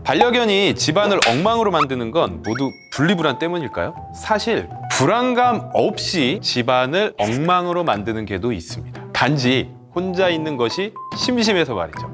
반려견이 집안을 엉망으로 만드는 건 모두 분리불안 때문일까요? 사실 불안감 없이 집안을 엉망으로 만드는 개도 있습니다. 단지 혼자 있는 것이 심심해서 말이죠.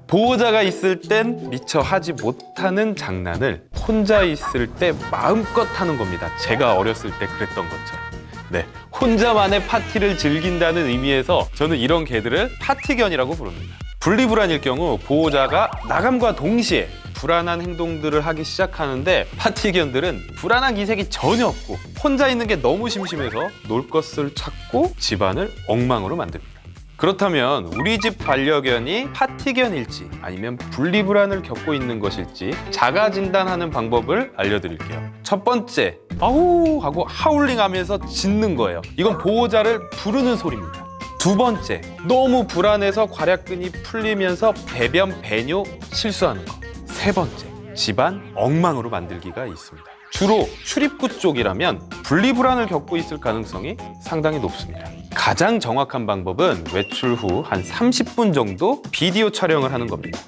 보호자가 있을 땐 미처 하지 못하는 장난을 혼자 있을 때 마음껏 하는 겁니다. 제가 어렸을 때 그랬던 것처럼. 네, 혼자만의 파티를 즐긴다는 의미에서 저는 이런 개들을 파티견이라고 부릅니다. 분리불안일 경우 보호자가 나감과 동시에 불안한 행동들을 하기 시작하는데 파티견들은 불안한 기색이 전혀 없고 혼자 있는 게 너무 심심해서 놀 것을 찾고 집안을 엉망으로 만듭니다. 그렇다면 우리 집 반려견이 파티견일지 아니면 분리불안을 겪고 있는 것일지 자가 진단하는 방법을 알려드릴게요. 첫 번째, 아우 하고 하울링하면서 짖는 거예요. 이건 보호자를 부르는 소리입니다. 두 번째, 너무 불안해서 괄약근이 풀리면서 배변 배뇨 실수하는 거. 세 번째, 집안 엉망으로 만들기가 있습니다. 주로 출입구 쪽이라면 분리불안을 겪고 있을 가능성이 상당히 높습니다. 가장 정확한 방법은 외출 후 한 30분 정도 비디오 촬영을 하는 겁니다.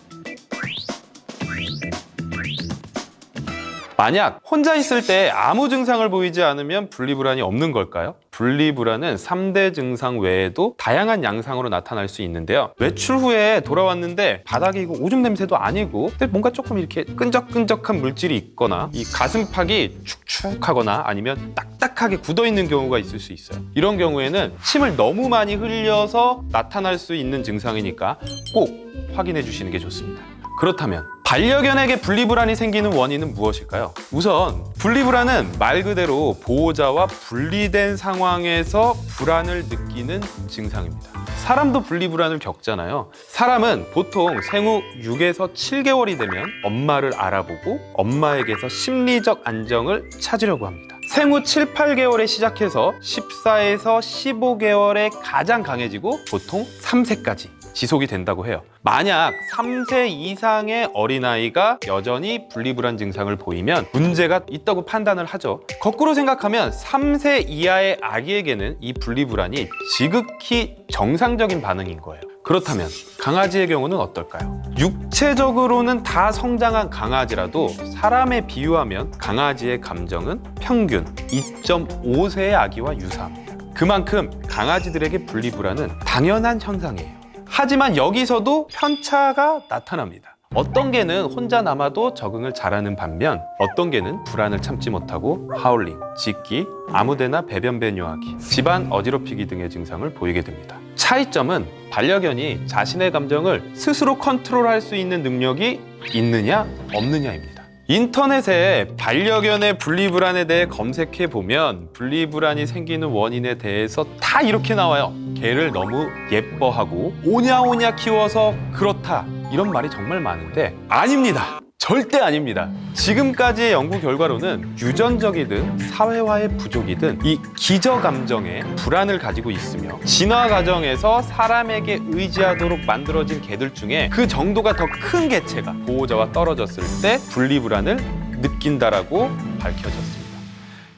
만약 혼자 있을 때 아무 증상을 보이지 않으면 분리불안이 없는 걸까요? 분리불안은 3대 증상 외에도 다양한 양상으로 나타날 수 있는데요. 외출 후에 돌아왔는데 바닥에 이거 오줌 냄새도 아니고 근데 뭔가 조금 이렇게 끈적끈적한 물질이 있거나 이 가슴팍이 축축하거나 아니면 딱딱하게 굳어있는 경우가 있을 수 있어요. 이런 경우에는 침을 너무 많이 흘려서 나타날 수 있는 증상이니까 꼭 확인해 주시는 게 좋습니다. 그렇다면 반려견에게 분리불안이 생기는 원인은 무엇일까요? 우선 분리불안은 말 그대로 보호자와 분리된 상황에서 불안을 느끼는 증상입니다. 사람도 분리불안을 겪잖아요. 사람은 보통 생후 6에서 7개월이 되면 엄마를 알아보고 엄마에게서 심리적 안정을 찾으려고 합니다. 생후 7, 8개월에 시작해서 14에서 15개월에 가장 강해지고 보통 3세까지 지속이 된다고 해요. 만약 3세 이상의 어린아이가 여전히 분리불안 증상을 보이면 문제가 있다고 판단을 하죠. 거꾸로 생각하면 3세 이하의 아기에게는 이 분리불안이 지극히 정상적인 반응인 거예요. 그렇다면 강아지의 경우는 어떨까요? 육체적으로는 다 성장한 강아지라도 사람에 비유하면 강아지의 감정은 평균 2.5세의 아기와 유사합니다. 그만큼 강아지들에게 분리불안은 당연한 현상이에요. 하지만 여기서도 편차가 나타납니다. 어떤 개는 혼자 남아도 적응을 잘하는 반면 어떤 개는 불안을 참지 못하고 하울링, 짖기, 아무데나 배변 배뇨하기, 집안 어지럽히기 등의 증상을 보이게 됩니다. 차이점은 반려견이 자신의 감정을 스스로 컨트롤할 수 있는 능력이 있느냐 없느냐입니다. 인터넷에 반려견의 분리불안에 대해 검색해 보면 분리불안이 생기는 원인에 대해서 다 이렇게 나와요. 개를 너무 예뻐하고 오냐오냐 키워서 그렇다 이런 말이 정말 많은데 아닙니다. 절대 아닙니다. 지금까지의 연구 결과로는 유전적이든 사회화의 부족이든 이 기저 감정에 불안을 가지고 있으며 진화 과정에서 사람에게 의지하도록 만들어진 개들 중에 그 정도가 더 큰 개체가 보호자와 떨어졌을 때 분리불안을 느낀다라고 밝혀졌습니다.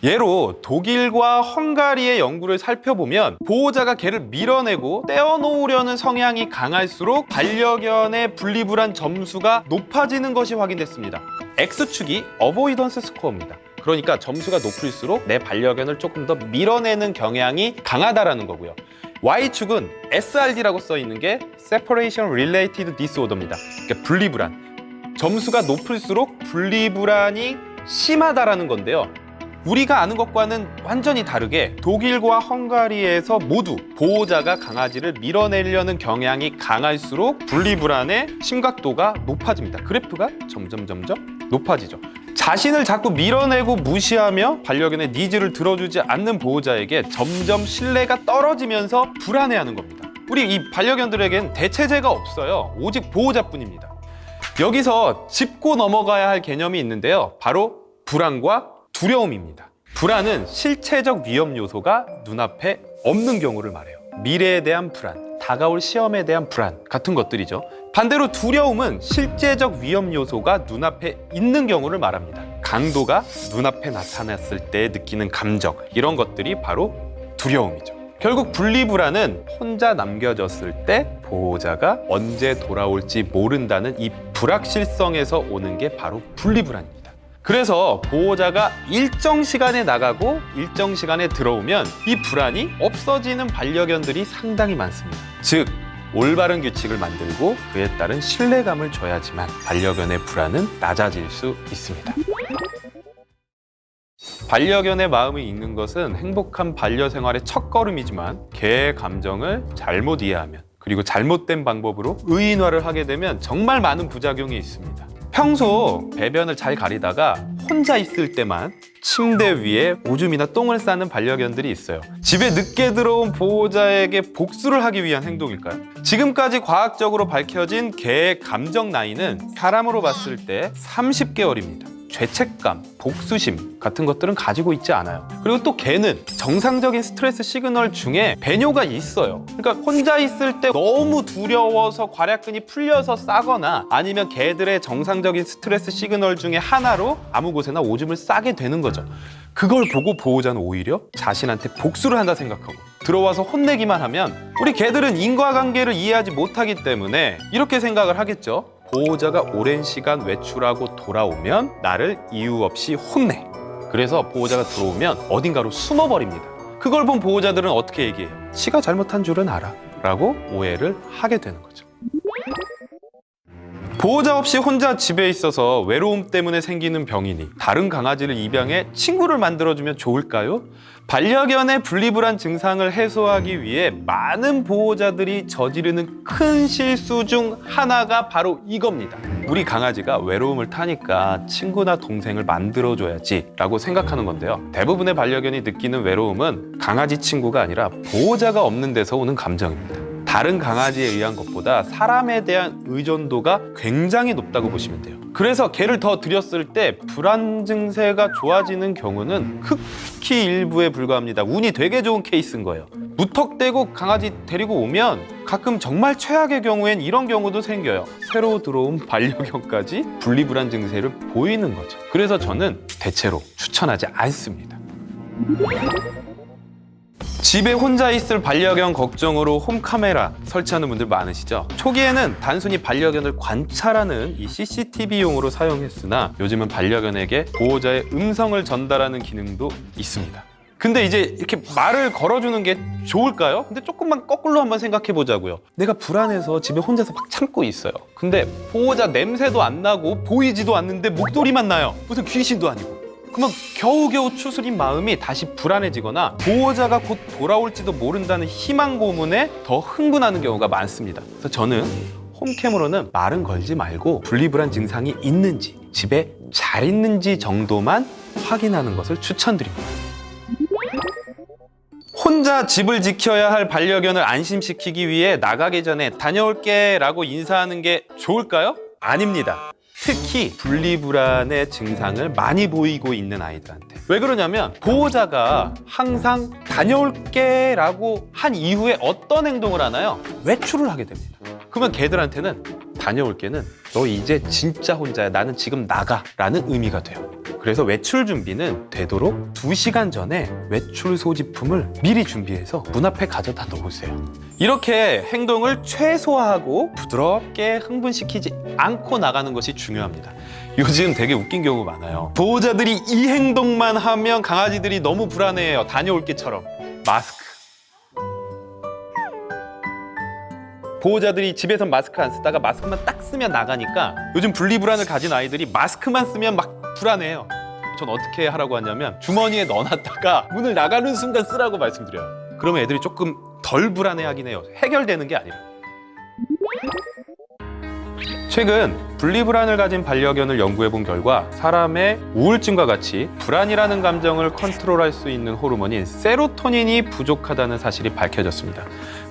예로 독일과 헝가리의 연구를 살펴보면 보호자가 개를 밀어내고 떼어놓으려는 성향이 강할수록 반려견의 분리불안 점수가 높아지는 것이 확인됐습니다. X축이 어보이던스 스코어입니다. 그러니까 점수가 높을수록 내 반려견을 조금 더 밀어내는 경향이 강하다라는 거고요. Y축은 SRD라고 써 있는 게 Separation Related Disorder입니다. 그러니까 분리불안. 점수가 높을수록 분리불안이 심하다라는 건데요. 우리가 아는 것과는 완전히 다르게 독일과 헝가리에서 모두 보호자가 강아지를 밀어내려는 경향이 강할수록 분리불안의 심각도가 높아집니다. 그래프가 점점 높아지죠. 자신을 자꾸 밀어내고 무시하며 반려견의 니즈를 들어주지 않는 보호자에게 점점 신뢰가 떨어지면서 불안해하는 겁니다. 우리 이 반려견들에겐 대체제가 없어요. 오직 보호자뿐입니다. 여기서 짚고 넘어가야 할 개념이 있는데요. 바로 불안과 두려움입니다. 불안은 실체적 위험 요소가 눈앞에 없는 경우를 말해요. 미래에 대한 불안, 다가올 시험에 대한 불안 같은 것들이죠. 반대로 두려움은 실제적 위험 요소가 눈앞에 있는 경우를 말합니다. 강도가 눈앞에 나타났을 때 느끼는 감정, 이런 것들이 바로 두려움이죠. 결국 분리불안은 혼자 남겨졌을 때 보호자가 언제 돌아올지 모른다는 이 불확실성에서 오는 게 바로 분리불안입니다. 그래서 보호자가 일정 시간에 나가고 일정 시간에 들어오면 이 불안이 없어지는 반려견들이 상당히 많습니다. 즉, 올바른 규칙을 만들고 그에 따른 신뢰감을 줘야지만 반려견의 불안은 낮아질 수 있습니다. 반려견의 마음이 읽는 것은 행복한 반려생활의 첫걸음이지만 개의 감정을 잘못 이해하면, 그리고 잘못된 방법으로 의인화를 하게 되면 정말 많은 부작용이 있습니다. 평소 배변을 잘 가리다가 혼자 있을 때만 침대 위에 오줌이나 똥을 싸는 반려견들이 있어요. 집에 늦게 들어온 보호자에게 복수를 하기 위한 행동일까요? 지금까지 과학적으로 밝혀진 개의 감정 나이는 사람으로 봤을 때 30개월입니다. 죄책감, 복수심 같은 것들은 가지고 있지 않아요. 그리고 또 개는 정상적인 스트레스 시그널 중에 배뇨가 있어요. 그러니까 혼자 있을 때 너무 두려워서 괄약근이 풀려서 싸거나 아니면 개들의 정상적인 스트레스 시그널 중에 하나로 아무 곳에나 오줌을 싸게 되는 거죠. 그걸 보고 보호자는 오히려 자신한테 복수를 한다 생각하고 들어와서 혼내기만 하면 우리 개들은 인과관계를 이해하지 못하기 때문에 이렇게 생각을 하겠죠. 보호자가 오랜 시간 외출하고 돌아오면 나를 이유 없이 혼내. 그래서 보호자가 들어오면 어딘가로 숨어버립니다. 그걸 본 보호자들은 어떻게 얘기해요? 지가 잘못한 줄은 알아 라고 오해를 하게 되는 거죠. 보호자 없이 혼자 집에 있어서 외로움 때문에 생기는 병이니 다른 강아지를 입양해 친구를 만들어주면 좋을까요? 반려견의 분리불안 증상을 해소하기 위해 많은 보호자들이 저지르는 큰 실수 중 하나가 바로 이겁니다. 우리 강아지가 외로움을 타니까 친구나 동생을 만들어줘야지 라고 생각하는 건데요. 대부분의 반려견이 느끼는 외로움은 강아지 친구가 아니라 보호자가 없는 데서 오는 감정입니다. 다른 강아지에 의한 것보다 사람에 대한 의존도가 굉장히 높다고 보시면 돼요. 그래서 개를 더 들였을 때 불안 증세가 좋아지는 경우는 극히 일부에 불과합니다. 운이 되게 좋은 케이스인 거예요. 무턱대고 강아지 데리고 오면 가끔 정말 최악의 경우엔 이런 경우도 생겨요. 새로 들어온 반려견까지 분리불안 증세를 보이는 거죠. 그래서 저는 대체로 추천하지 않습니다. 집에 혼자 있을 반려견 걱정으로 홈카메라 설치하는 분들 많으시죠? 초기에는 단순히 반려견을 관찰하는 이 CCTV용으로 사용했으나 요즘은 반려견에게 보호자의 음성을 전달하는 기능도 있습니다. 근데 이제 이렇게 말을 걸어주는 게 좋을까요? 근데 조금만 거꾸로 한번 생각해 보자고요. 내가 불안해서 집에 혼자서 막 참고 있어요. 근데 보호자 냄새도 안 나고 보이지도 않는데 목소리만 나요. 무슨 귀신도 아니고. 그러면 겨우겨우 추스린 마음이 다시 불안해지거나 보호자가 곧 돌아올지도 모른다는 희망 고문에 더 흥분하는 경우가 많습니다. 그래서 저는 홈캠으로는 말은 걸지 말고 분리불안 증상이 있는지, 집에 잘 있는지 정도만 확인하는 것을 추천드립니다. 혼자 집을 지켜야 할 반려견을 안심시키기 위해 나가기 전에 다녀올게 라고 인사하는 게 좋을까요? 아닙니다. 특히 분리불안의 증상을 많이 보이고 있는 아이들한테. 왜 그러냐면 보호자가 항상 다녀올게 라고 한 이후에 어떤 행동을 하나요? 외출을 하게 됩니다. 그러면 개들한테는 다녀올게는 너 이제 진짜 혼자야, 나는 지금 나가 라는 의미가 돼요. 그래서 외출 준비는 되도록 2시간 전에 외출 소지품을 미리 준비해서 문 앞에 가져다 놓으세요. 이렇게 행동을 최소화하고 부드럽게 흥분시키지 않고 나가는 것이 중요합니다. 요즘 되게 웃긴 경우 많아요. 보호자들이 이 행동만 하면 강아지들이 너무 불안해해요. 다녀올게처럼. 마스크. 보호자들이 집에서 마스크 안 쓰다가 마스크만 딱 쓰면 나가니까 요즘 분리불안을 가진 아이들이 마스크만 쓰면 막 불안해요. 전 어떻게 하라고 하냐면 주머니에 넣어놨다가 문을 나가는 순간 쓰라고 말씀드려요. 그러면 애들이 조금 덜 불안해하긴 해요. 해결되는 게 아니라. 최근 분리불안을 가진 반려견을 연구해본 결과 사람의 우울증과 같이 불안이라는 감정을 컨트롤할 수 있는 호르몬인 세로토닌이 부족하다는 사실이 밝혀졌습니다.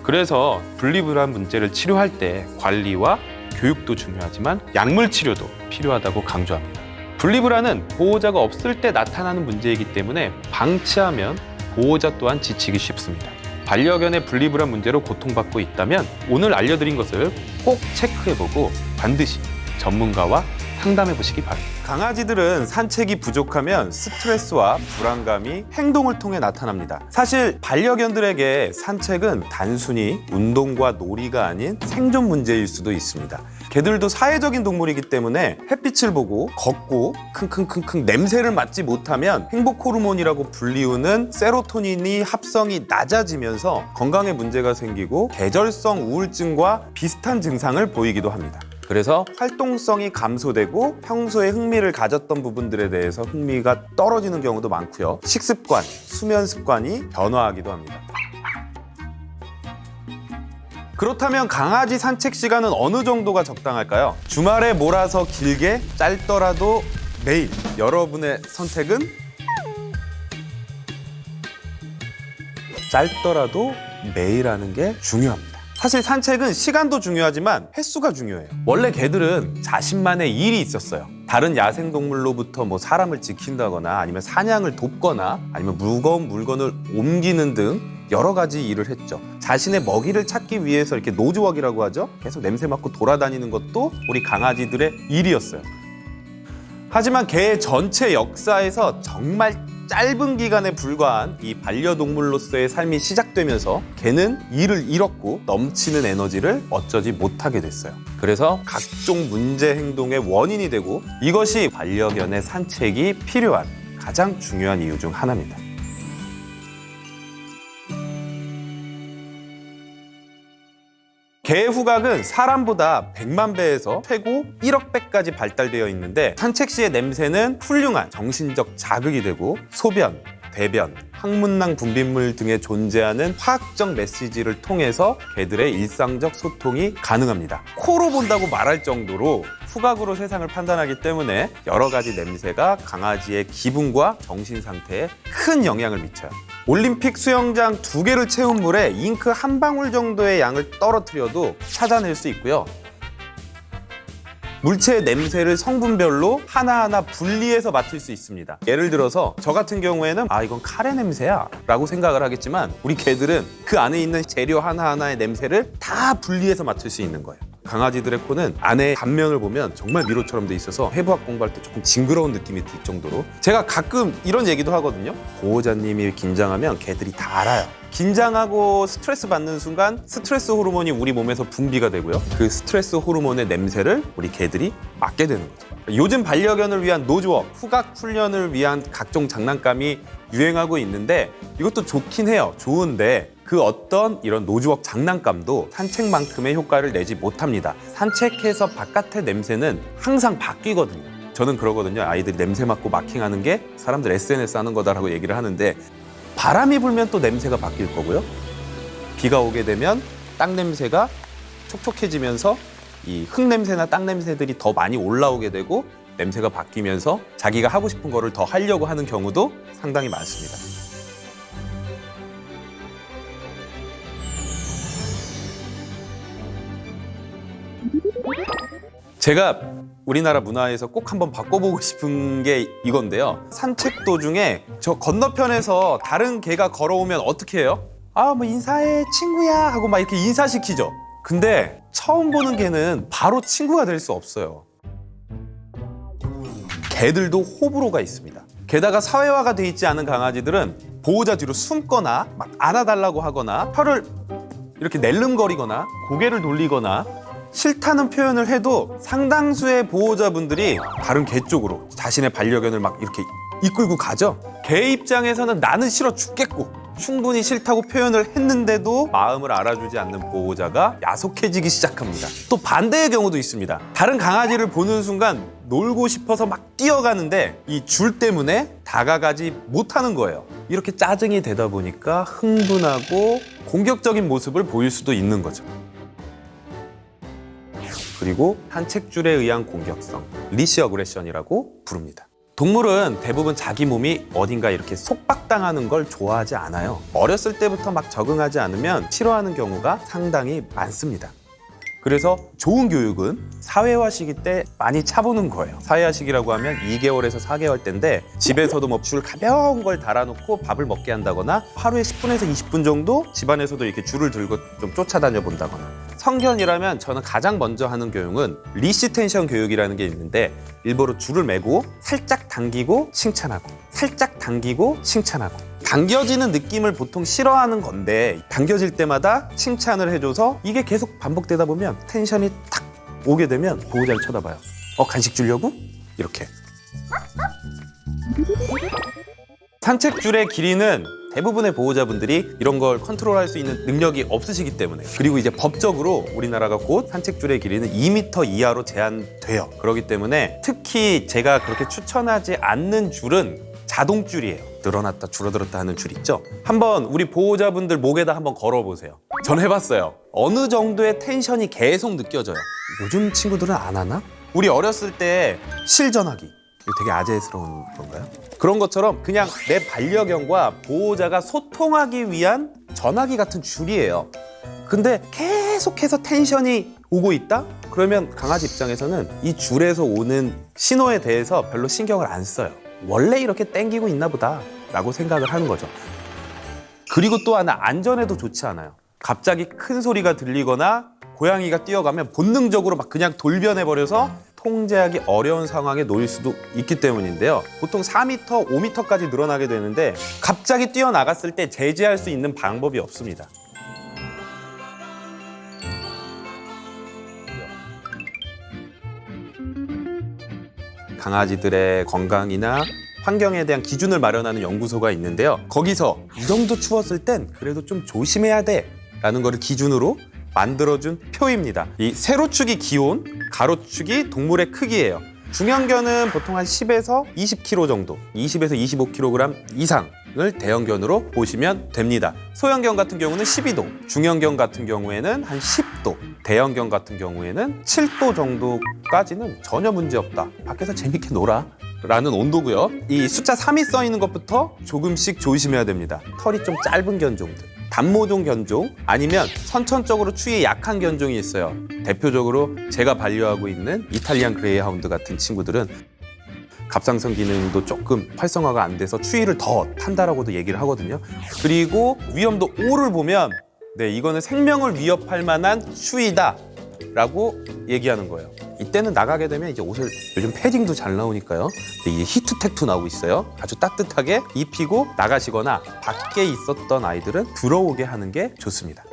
그래서 분리불안 문제를 치료할 때 관리와 교육도 중요하지만 약물 치료도 필요하다고 강조합니다. 분리불안은 보호자가 없을 때 나타나는 문제이기 때문에 방치하면 보호자 또한 지치기 쉽습니다. 반려견의 분리불안 문제로 고통받고 있다면 오늘 알려드린 것을 꼭 체크해보고 반드시 전문가와 상담해 보시기 바랍니다. 강아지들은 산책이 부족하면 스트레스와 불안감이 행동을 통해 나타납니다. 사실 반려견들에게 산책은 단순히 운동과 놀이가 아닌 생존 문제일 수도 있습니다. 개들도 사회적인 동물이기 때문에 햇빛을 보고 걷고 킁킁킁킁 냄새를 맡지 못하면 행복 호르몬이라고 불리우는 세로토닌이 합성이 낮아지면서 건강에 문제가 생기고 계절성 우울증과 비슷한 증상을 보이기도 합니다. 그래서 활동성이 감소되고 평소에 흥미를 가졌던 부분들에 대해서 흥미가 떨어지는 경우도 많고요. 식습관, 수면 습관이 변화하기도 합니다. 그렇다면 강아지 산책 시간은 어느 정도가 적당할까요? 주말에 몰아서 길게, 짧더라도 매일. 여러분의 선택은? 짧더라도 매일 하는 게 중요합니다. 사실 산책은 시간도 중요하지만 횟수가 중요해요. 원래 개들은 자신만의 일이 있었어요. 다른 야생동물로부터 사람을 지킨다거나 아니면 사냥을 돕거나 아니면 무거운 물건을 옮기는 등 여러 가지 일을 했죠. 자신의 먹이를 찾기 위해서 이렇게 노즈웍이라고 하죠. 계속 냄새 맡고 돌아다니는 것도 우리 강아지들의 일이었어요. 하지만 개 전체 역사에서 정말 짧은 기간에 불과한 이 반려동물로서의 삶이 시작되면서 개는 일을 잃었고 넘치는 에너지를 어쩌지 못하게 됐어요. 그래서 각종 문제 행동의 원인이 되고 이것이 반려견의 산책이 필요한 가장 중요한 이유 중 하나입니다. 개의 후각은 사람보다 100만 배에서 최고 1억 배까지 발달되어 있는데 산책 시의 냄새는 훌륭한 정신적 자극이 되고 소변, 대변, 항문낭 분비물 등에 존재하는 화학적 메시지를 통해서 개들의 일상적 소통이 가능합니다. 코로 본다고 말할 정도로 후각으로 세상을 판단하기 때문에 여러 가지 냄새가 강아지의 기분과 정신 상태에 큰 영향을 미쳐요. 올림픽 수영장 2개를 채운 물에 잉크 한 방울 정도의 양을 떨어뜨려도 찾아낼 수 있고요. 물체의 냄새를 성분별로 하나하나 분리해서 맡을 수 있습니다. 예를 들어서 저 같은 경우에는 이건 카레 냄새야 라고 생각을 하겠지만 우리 개들은 그 안에 있는 재료 하나하나의 냄새를 다 분리해서 맡을 수 있는 거예요. 강아지들의 코는 안에 단면을 보면 정말 미로처럼 돼 있어서 해부학 공부할 때 조금 징그러운 느낌이 들 정도로 제가 가끔 이런 얘기도 하거든요. 보호자님이 긴장하면 개들이 다 알아요. 긴장하고 스트레스 받는 순간 스트레스 호르몬이 우리 몸에서 분비가 되고요. 그 스트레스 호르몬의 냄새를 우리 개들이 맡게 되는 거죠. 요즘 반려견을 위한 노즈웍, 후각 훈련을 위한 각종 장난감이 유행하고 있는데 이것도 좋긴 해요. 좋은데 그 어떤 이런 노즈웍 장난감도 산책만큼의 효과를 내지 못합니다. 산책해서 바깥의 냄새는 항상 바뀌거든요. 저는 그러거든요. 아이들이 냄새 맡고 마킹하는 게 사람들 SNS 하는 거다라고 얘기를 하는데 바람이 불면 또 냄새가 바뀔 거고요. 비가 오게 되면 땅 냄새가 촉촉해지면서 이 흙 냄새나 땅 냄새들이 더 많이 올라오게 되고 냄새가 바뀌면서 자기가 하고 싶은 거를 더 하려고 하는 경우도 상당히 많습니다. 제가 우리나라 문화에서 꼭 한번 바꿔보고 싶은 게 이건데요. 산책 도중에 저 건너편에서 다른 개가 걸어오면 어떻게 해요? 인사해 친구야 하고 막 이렇게 인사시키죠. 근데 처음 보는 개는 바로 친구가 될 수 없어요. 개들도 호불호가 있습니다. 게다가 사회화가 돼 있지 않은 강아지들은 보호자 뒤로 숨거나 막 안아달라고 하거나 혀를 이렇게 낼름거리거나 고개를 돌리거나 싫다는 표현을 해도 상당수의 보호자분들이 다른 개 쪽으로 자신의 반려견을 막 이렇게 이끌고 가죠. 개 입장에서는 나는 싫어 죽겠고 충분히 싫다고 표현을 했는데도 마음을 알아주지 않는 보호자가 야속해지기 시작합니다. 또 반대의 경우도 있습니다. 다른 강아지를 보는 순간 놀고 싶어서 막 뛰어가는데 이 줄 때문에 다가가지 못하는 거예요. 이렇게 짜증이 되다 보니까 흥분하고 공격적인 모습을 보일 수도 있는 거죠. 그리고 산책줄에 의한 공격성, 리시 어그레션이라고 부릅니다. 동물은 대부분 자기 몸이 어딘가 이렇게 속박당하는 걸 좋아하지 않아요. 어렸을 때부터 막 적응하지 않으면 싫어하는 경우가 상당히 많습니다. 그래서 좋은 교육은 사회화 시기 때 많이 차보는 거예요. 사회화 시기라고 하면 2개월에서 4개월 때인데 집에서도 뭐 줄 가벼운 걸 달아놓고 밥을 먹게 한다거나 하루에 10분에서 20분 정도 집안에서도 이렇게 줄을 들고 좀 쫓아다녀 본다거나. 성견이라면 저는 가장 먼저 하는 교육은 리시텐션 교육이라는 게 있는데 일부러 줄을 매고 살짝 당기고 칭찬하고 살짝 당기고 칭찬하고 당겨지는 느낌을 보통 싫어하는 건데 당겨질 때마다 칭찬을 해줘서 이게 계속 반복되다 보면 텐션이 탁 오게 되면 보호자를 쳐다봐요. 간식 주려고? 이렇게. 산책줄의 길이는 대부분의 보호자분들이 이런 걸 컨트롤할 수 있는 능력이 없으시기 때문에 그리고 이제 법적으로 우리나라가 곧 산책줄의 길이는 2m 이하로 제한돼요. 그렇기 때문에 특히 제가 그렇게 추천하지 않는 줄은 자동줄이에요. 늘어났다 줄어들었다 하는 줄 있죠? 한번 우리 보호자분들 목에다 한번 걸어보세요. 전 해봤어요. 어느 정도의 텐션이 계속 느껴져요. 요즘 친구들은 안 하나? 우리 어렸을 때 실전하기 이거 되게 아재스러운 건가요? 그런 것처럼 그냥 내 반려견과 보호자가 소통하기 위한 전화기 같은 줄이에요. 근데 계속해서 텐션이 오고 있다? 그러면 강아지 입장에서는 이 줄에서 오는 신호에 대해서 별로 신경을 안 써요. 원래 이렇게 땡기고 있나 보다 라고 생각을 하는 거죠. 그리고 또 하나, 안전에도 좋지 않아요. 갑자기 큰 소리가 들리거나 고양이가 뛰어가면 본능적으로 막 그냥 돌변해버려서 통제하기 어려운 상황에 놓일 수도 있기 때문인데요. 보통 4m, 5m까지 늘어나게 되는데 갑자기 뛰어나갔을 때 제재할 수 있는 방법이 없습니다. 강아지들의 건강이나 환경에 대한 기준을 마련하는 연구소가 있는데요. 거기서 이 정도 추웠을 땐 그래도 좀 조심해야 돼 라는 거를 기준으로 만들어준 표입니다. 이 세로축이 기온, 가로축이 동물의 크기예요. 중형견은 보통 한 10에서 20kg 정도, 20에서 25kg 이상을 대형견으로 보시면 됩니다. 소형견 같은 경우는 12도, 중형견 같은 경우에는 한 10도, 대형견 같은 경우에는 7도 정도까지는 전혀 문제 없다. 밖에서 재밌게 놀아. 라는 온도고요. 이 숫자 3이 써 있는 것부터 조금씩 조심해야 됩니다. 털이 좀 짧은 견종들, 단모종 견종, 아니면 선천적으로 추위에 약한 견종이 있어요. 대표적으로 제가 반려하고 있는 이탈리안 그레이하운드 같은 친구들은 갑상선 기능도 조금 활성화가 안 돼서 추위를 더 탄다라고도 얘기를 하거든요. 그리고 위험도 5를 보면 이거는 생명을 위협할 만한 추위다 라고 얘기하는 거예요. 이때는 나가게 되면 이제 옷을, 요즘 패딩도 잘 나오니까요. 이게 히트텍도 나오고 있어요. 아주 따뜻하게 입히고 나가시거나 밖에 있었던 아이들은 들어오게 하는 게 좋습니다.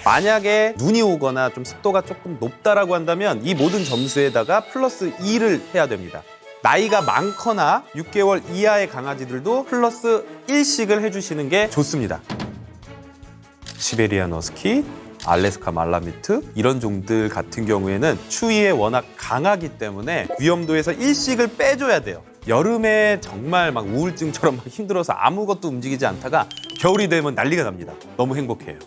만약에 눈이 오거나 좀 습도가 조금 높다라고 한다면 이 모든 점수에다가 플러스 2를 해야 됩니다. 나이가 많거나 6개월 이하의 강아지들도 플러스 1씩을 해주시는 게 좋습니다. 시베리안 허스키, 알래스카 말라미트 이런 종들 같은 경우에는 추위에 워낙 강하기 때문에 위험도에서 1씩을 빼줘야 돼요. 여름에 정말 막 우울증처럼 막 힘들어서 아무것도 움직이지 않다가 겨울이 되면 난리가 납니다. 너무 행복해요.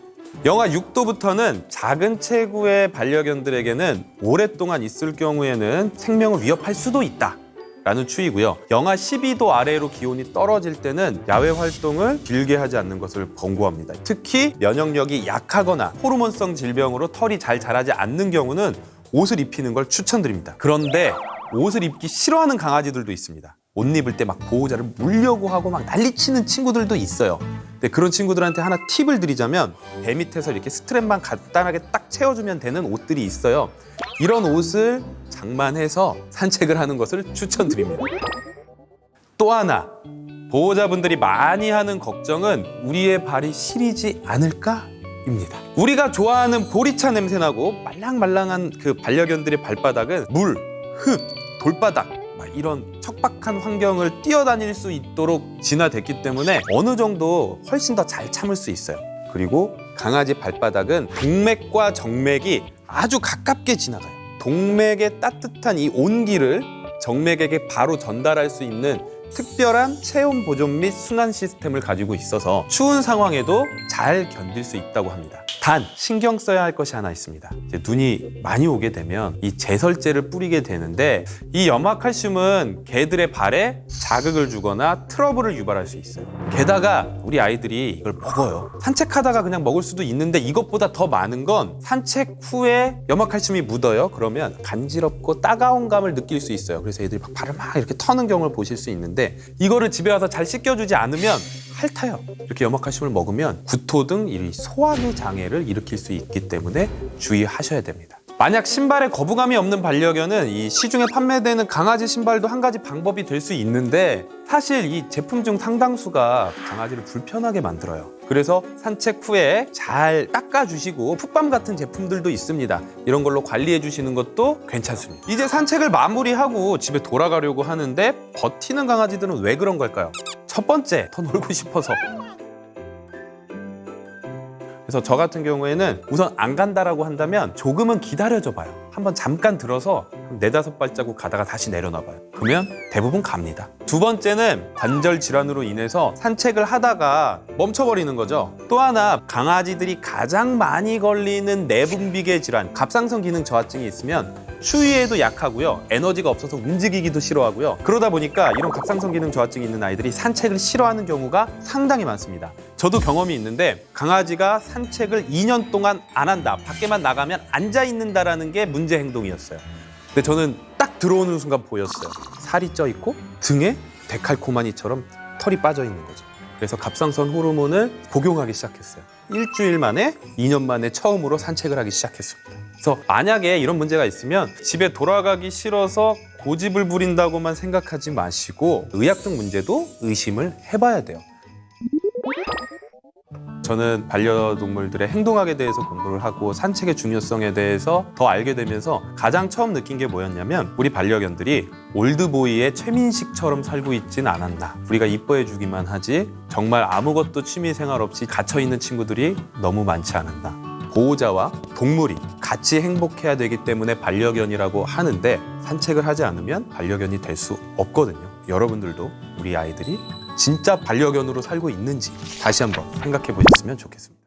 영하 6도부터는 작은 체구의 반려견들에게는 오랫동안 있을 경우에는 생명을 위협할 수도 있다 라는 추이고요. 영하 12도 아래로 기온이 떨어질 때는 야외 활동을 길게 하지 않는 것을 권고합니다. 특히 면역력이 약하거나 호르몬성 질병으로 털이 잘 자라지 않는 경우는 옷을 입히는 걸 추천드립니다. 그런데 옷을 입기 싫어하는 강아지들도 있습니다. 옷 입을 때 막 보호자를 물려고 하고 막 난리치는 친구들도 있어요. 근데 그런 친구들한테 하나 팁을 드리자면 배 밑에서 이렇게 스트랩만 간단하게 딱 채워주면 되는 옷들이 있어요. 이런 옷을 장만해서 산책을 하는 것을 추천드립니다. 또 하나, 보호자분들이 많이 하는 걱정은 우리의 발이 시리지 않을까입니다. 우리가 좋아하는 보리차 냄새나고 말랑말랑한 그 반려견들의 발바닥은 물, 흙, 돌바닥 이런 척박한 환경을 뛰어다닐 수 있도록 진화됐기 때문에 어느 정도 훨씬 더 잘 참을 수 있어요. 그리고 강아지 발바닥은 동맥과 정맥이 아주 가깝게 지나가요. 동맥의 따뜻한 이 온기를 정맥에게 바로 전달할 수 있는 특별한 체온 보존 및 순환 시스템을 가지고 있어서 추운 상황에도 잘 견딜 수 있다고 합니다. 단 신경 써야 할 것이 하나 있습니다. 이제 눈이 많이 오게 되면 이 제설제를 뿌리게 되는데 이 염화칼슘은 개들의 발에 자극을 주거나 트러블을 유발할 수 있어요. 게다가 우리 아이들이 이걸 먹어요. 산책하다가 그냥 먹을 수도 있는데 이것보다 더 많은 건 산책 후에 염화칼슘이 묻어요. 그러면 간지럽고 따가운 감을 느낄 수 있어요. 그래서 애들이 막 발을 막 이렇게 터는 경우를 보실 수 있는데 이거를 집에 와서 잘 씻겨주지 않으면 핥아요. 이렇게 염화칼슘을 먹으면 구토 등 이 소화기 장애를 일으킬 수 있기 때문에 주의하셔야 됩니다. 만약 신발에 거부감이 없는 반려견은 이 시중에 판매되는 강아지 신발도 한 가지 방법이 될 수 있는데 사실 이 제품 중 상당수가 강아지를 불편하게 만들어요. 그래서 산책 후에 잘 닦아주시고 풋밤 같은 제품들도 있습니다. 이런 걸로 관리해 주시는 것도 괜찮습니다. 이제 산책을 마무리하고 집에 돌아가려고 하는데 버티는 강아지들은 왜 그런 걸까요? 첫 번째, 더 놀고 싶어서. 그래서 저 같은 경우에는 우선 안 간다라고 한다면 조금은 기다려줘 봐요. 한번 잠깐 들어서 4-5발자국 가다가 다시 내려놔 봐요. 그러면 대부분 갑니다. 두 번째는 관절 질환으로 인해서 산책을 하다가 멈춰버리는 거죠. 또 하나, 강아지들이 가장 많이 걸리는 내분비계 질환, 갑상선 기능 저하증이 있으면 추위에도 약하고요. 에너지가 없어서 움직이기도 싫어하고요. 그러다 보니까 이런 갑상선 기능 저하증이 있는 아이들이 산책을 싫어하는 경우가 상당히 많습니다. 저도 경험이 있는데 강아지가 산책을 2년 동안 안 한다, 밖에만 나가면 앉아 있는다라는 게 문제 행동이었어요. 근데 저는 딱 들어오는 순간 보였어요. 살이 쪄 있고 등에 데칼코마니처럼 털이 빠져 있는 거죠. 그래서 갑상선 호르몬을 복용하기 시작했어요. 일주일 만에, 2년 만에 처음으로 산책을 하기 시작했습니다. 그래서 만약에 이런 문제가 있으면 집에 돌아가기 싫어서 고집을 부린다고만 생각하지 마시고 의학적 문제도 의심을 해봐야 돼요. 저는 반려동물들의 행동학에 대해서 공부를 하고 산책의 중요성에 대해서 더 알게 되면서 가장 처음 느낀 게 뭐였냐면 우리 반려견들이 올드보이의 최민식처럼 살고 있진 않았나. 우리가 이뻐해주기만 하지 정말 아무것도 취미생활 없이 갇혀있는 친구들이 너무 많지 않았나. 보호자와 동물이 같이 행복해야 되기 때문에 반려견이라고 하는데 산책을 하지 않으면 반려견이 될 수 없거든요. 여러분들도 우리 아이들이 진짜 반려견으로 살고 있는지 다시 한번 생각해 보셨으면 좋겠습니다.